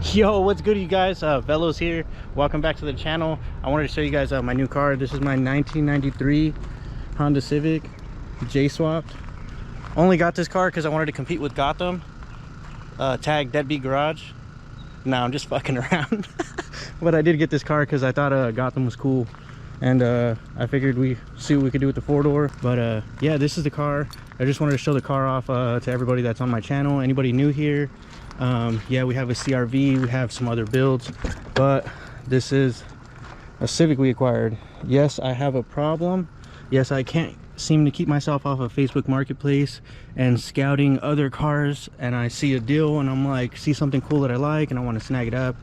Yo, what's good, you guys? Velo's here. Welcome back to the channel. I wanted to show you guys my new car. This is my 1993 Honda Civic J-swapped. Only got this car because I wanted to compete with Gotham. Tag Deadbeat Garage. Nah, I'm just fucking around. But I did get this car because I thought Gotham was cool. And I figured we see what we could do with the four-door. But yeah, this is the car. I just wanted to show the car off to everybody that's on my channel. Anybody new here. Yeah, we have a CRV, we have some other builds, but this is a Civic we acquired. Yes, I have a problem. Yes, I can't seem to keep myself off of Facebook Marketplace and scouting other cars, and I see a deal and I'm like, see something cool that I like and I want to snag it up.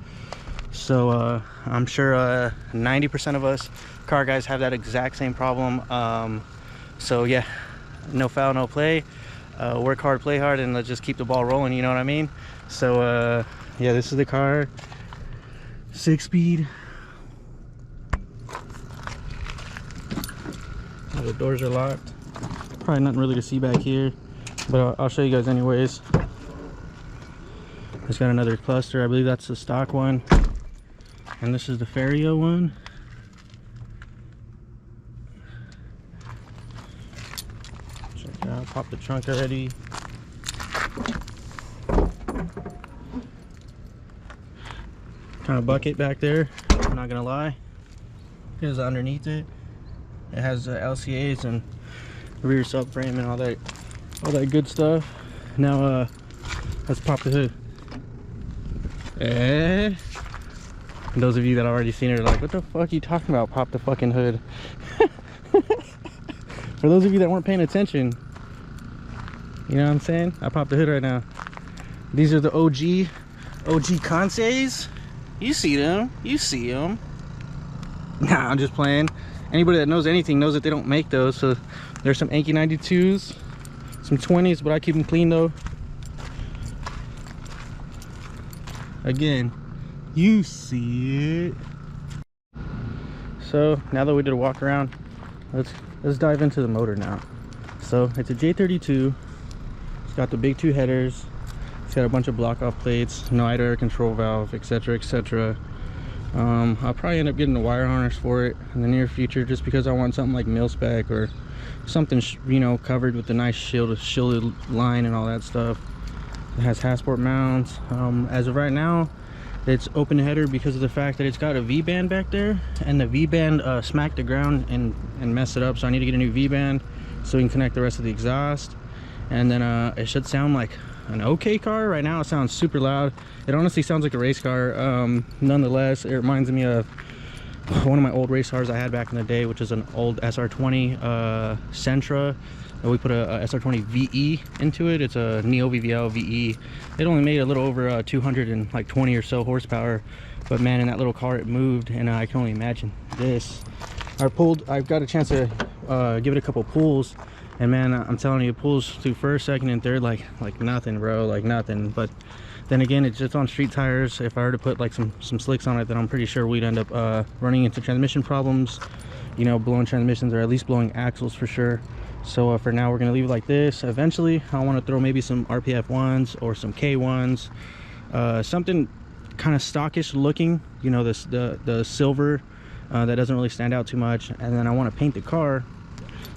So I'm sure 90% of us car guys have that exact same problem. So yeah, no foul, no play. Work hard, play hard, and let's just keep the ball rolling, you know what I mean? So yeah, this is the car. 6-speed. The doors are locked. Probably nothing really to see back here, but I'll show you guys anyways. It's got another cluster. I believe that's the stock one, and this is the Ferio one. Check it out. Pop the trunk already. Kind of bucket back there, I'm not gonna lie. Here's underneath it. It has LCAs and rear subframe and all that good stuff. Now let's pop the hood. And those of you that already seen it are like, what the fuck are you talking about? Pop the fucking hood. For those of you that weren't paying attention, you know what I'm saying? I popped the hood right now. These are the OG Conce's. You see them. You see them. Nah, I'm just playing. Anybody that knows anything knows that they don't make those. So there's some Anki 92s, some 20s, but I keep them clean though. Again, you see it. So now that we did a walk around, let's dive into the motor now. So it's a J32. It's got the big 2 headers. It's got a bunch of block off plates, no idle air control valve, etc, etc. I'll probably end up getting a wire harness for it in the near future, just because I want something like mil spec or something, you know, covered with a nice shielded line and all that stuff. It has Hasport mounts. As of right now, it's open header because of the fact that it's got a V-band back there, and the V-band smacked the ground and messed it up. So I need to get a new V-band so we can connect the rest of the exhaust, and then it should sound like an okay car. Right now it sounds super loud. It honestly sounds like a race car. Nonetheless, it reminds me of one of my old race cars I had back in the day, which is an old SR20 Sentra. We put a SR20 VE into it. It's a Neo VVL VE. It only made a little over 220 or so horsepower, but man, in that little car it moved, and I can only imagine this. I've got a chance to give it a couple pulls, and man, I'm telling you, it pulls through first, second, and third like nothing, bro, like nothing. But then again, it's just on street tires. If I were to put like some slicks on it, then I'm pretty sure we'd end up running into transmission problems, you know, blowing transmissions, or at least blowing axles for sure. So for now, we're gonna leave it like this. Eventually I want to throw maybe some RPF 1s or some K1s, something kind of stockish looking, you know, the silver that doesn't really stand out too much. And then I want to paint the car.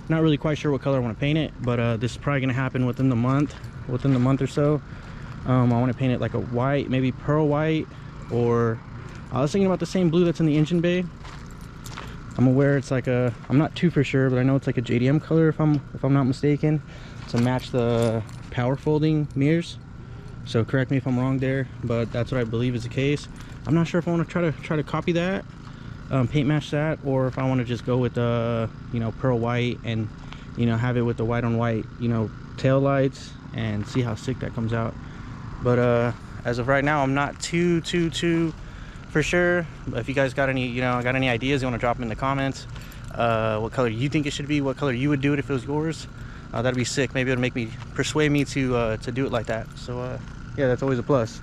Not really quite sure what color I want to paint it, but this is probably going to happen within the month or so. I want to paint it like a white, maybe pearl white, or I was thinking about the same blue that's in the engine bay. I'm aware it's like a, I'm not too for sure, but I know it's like a JDM color if I'm not mistaken, to match the power folding mirrors. So correct me if I'm wrong there, but that's what I believe is the case. I'm not sure if I want to try to copy that, paint match that, or if I want to just go with the you know, pearl white, and you know, have it with the white on white, you know, tail lights, and see how sick that comes out. But as of right now, I'm not too for sure. But if you guys got any, you know, any ideas, you want to drop them in the comments. What color you think it should be, what color you would do it if it was yours, that'd be sick. Maybe it'll persuade me to do it like that. So yeah, that's always a plus.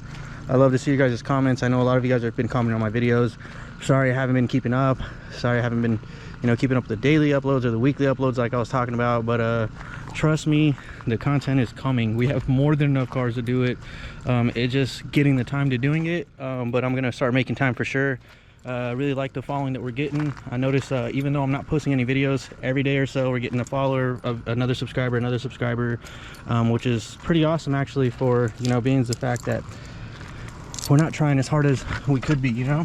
I love to see you guys' comments. I know a lot of you guys have been commenting on my videos. Sorry I haven't been keeping up. Sorry I haven't been, you know, keeping up with the daily uploads or the weekly uploads like I was talking about. But trust me, the content is coming. We have more than enough cars to do it. It's just getting the time to doing it, but I'm gonna start making time for sure. Really like the following that we're getting. I notice even though I'm not posting any videos every day or so, we're getting a follower, of another subscriber, which is pretty awesome actually, for, you know, being the fact that we're not trying as hard as we could be, you know.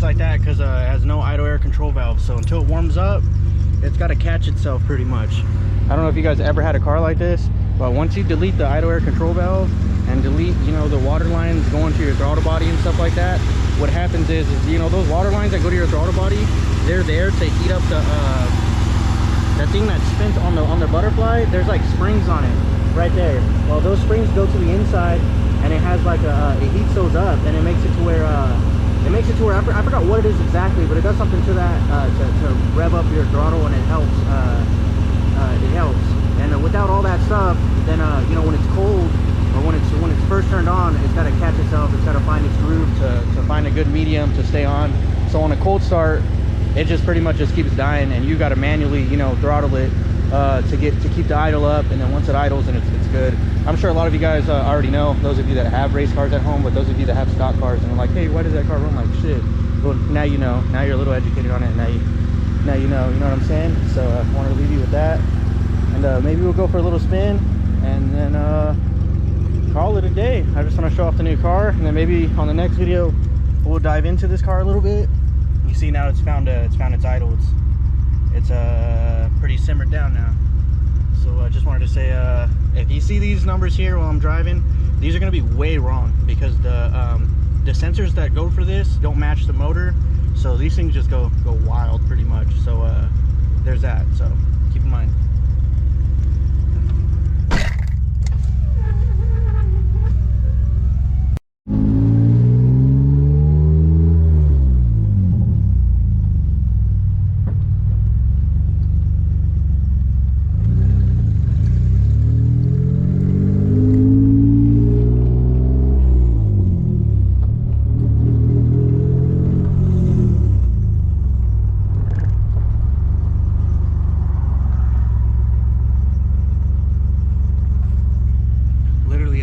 Like that because it has no idle air control valve, so until it warms up, it's got to catch itself pretty much. I don't know if you guys ever had a car like this, but once you delete the idle air control valve and delete, you know, the water lines going to your throttle body and stuff like that, what happens is you know, those water lines that go to your throttle body, they're there to heat up the that thing that spins on the butterfly. There's like springs on it right there. Well, those springs go to the inside, and it has like it heats those up, and it makes it to where I forgot what it is exactly, but it does something to that to rev up your throttle, and it helps. And without all that stuff, then you know, when it's cold or when it's first turned on, it's got to catch itself. It's got to find its groove to find a good medium to stay on. So on a cold start, it just pretty much just keeps dying, and you got to manually, you know, throttle it to keep the idle up. And then once it idles, and it's good. I'm sure a lot of you guys already know, those of you that have race cars at home, but those of you that have stock cars and are like, hey, why does that car run like shit? Well, now you know. Now you're a little educated on it. Now you know what I'm saying? So I wanted to leave you with that, and maybe we'll go for a little spin, and then call it a day. I just want to show off the new car, and then maybe on the next video we'll dive into this car a little bit. You see now it's found its idle. It's pretty simmered down now. So I just wanted to say, if you see these numbers here while I'm driving, these are going to be way wrong, because the sensors that go for this don't match the motor, so these things just go wild pretty much. So there's that, so keep in mind.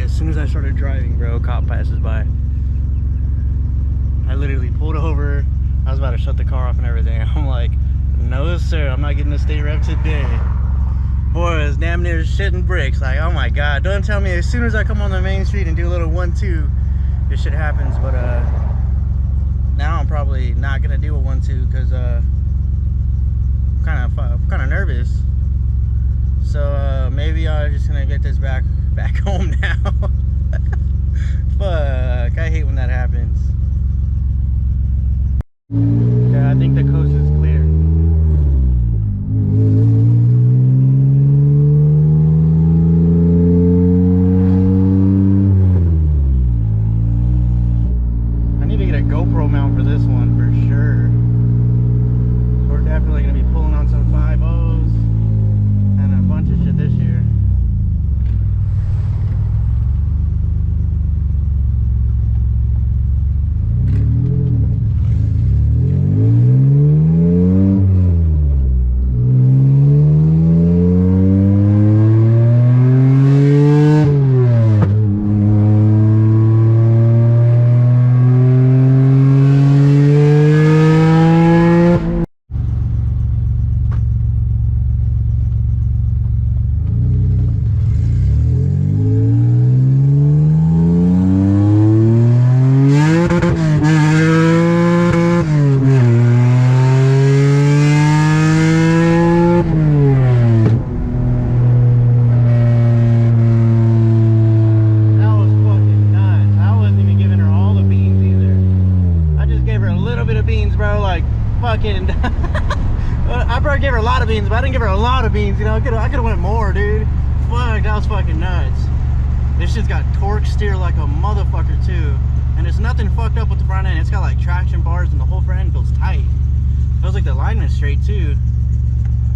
As soon as I started driving, bro, a cop passes by. I literally pulled over. I was about to shut the car off and everything. I'm like, no sir, I'm not getting a state rev today. Boy, it's damn near shitting bricks. Like, oh my god, don't tell me as soon as I come on the main street and do a little 1-2, this shit happens. But now I'm probably not gonna do a 1-2 because I'm kind of nervous. So maybe I'm just gonna get this back home now. Fuck, I hate when that happens. Yeah, I think the coast is clear. I need to get a GoPro mount for this one for sure. We're definitely gonna be pulling on some 5.0s and a bunch of shit this year. I probably gave her a lot of beans, but I didn't give her a lot of beans, you know. I could have went more, dude. Fuck, that was fucking nuts. This shit's got torque steer like a motherfucker too, and there's nothing fucked up with the front end. It's got like traction bars, and the whole front end feels tight. Feels like the alignment's straight too.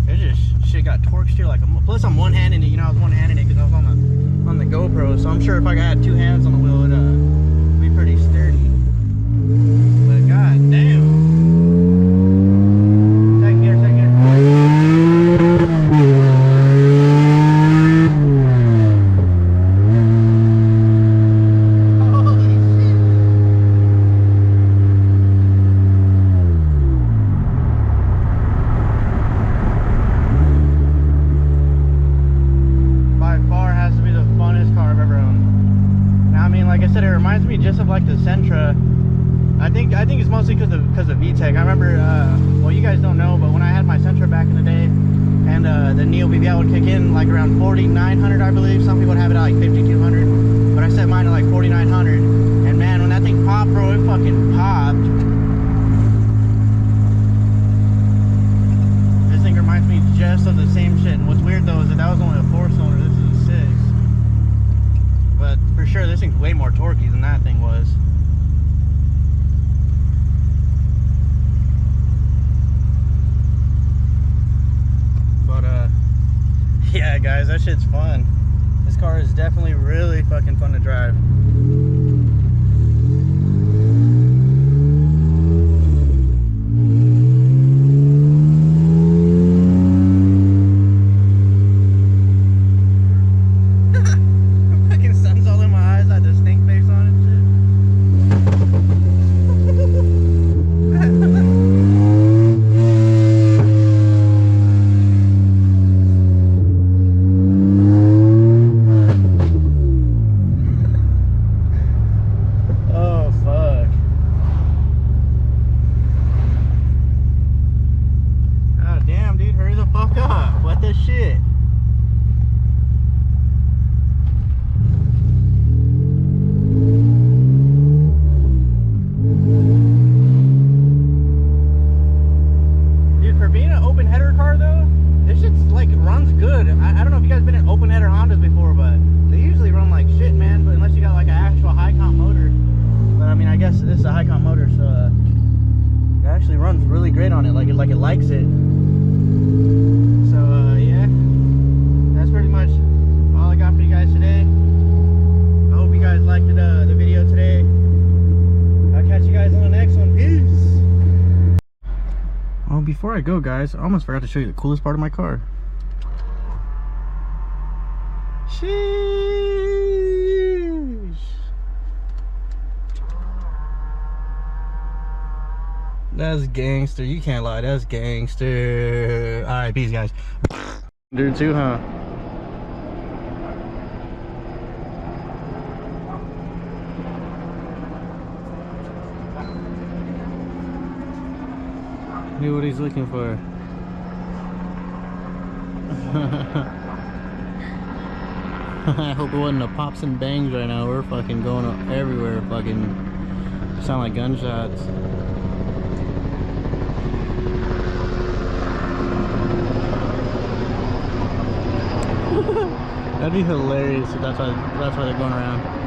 It just shit got torque steer like a. Plus I'm one-handing it. You know, I was one-handing it because I was on the GoPro. So I'm sure if I had two hands on the wheel, it'd be pretty sturdy. But god damn. Second gear, second gear. Just of like the Sentra. I think it's mostly because of VTEC. I remember, well, you guys don't know, but when I had my Sentra back in the day, and the Neo BBL would kick in like around 4,900, I believe. Some people have it at like 5,200, but I set mine at like 4,900. And man, when that thing popped, bro, it fucking popped. This thing reminds me just of the same shit. And what's weird though is that was only a 4-cylinder. This is a 6. But for sure, this thing's way more torquey than that thing was. But yeah, guys, that shit's fun. This car is definitely really fucking fun to drive. Like it likes it. So yeah, that's pretty much all I got for you guys today. I hope you guys liked the video today. I'll catch you guys on the next one. Peace. Oh, before I go, guys, I almost forgot to show you the coolest part of my car. Sheesh. That's gangster. You can't lie. That's gangster. All right, peace, guys. Dude, too, huh? Knew what he's looking for. I hope it wasn't a pops and bangs right now. We're fucking going everywhere. Fucking sound like gunshots. That'd be hilarious if that's why they're going around.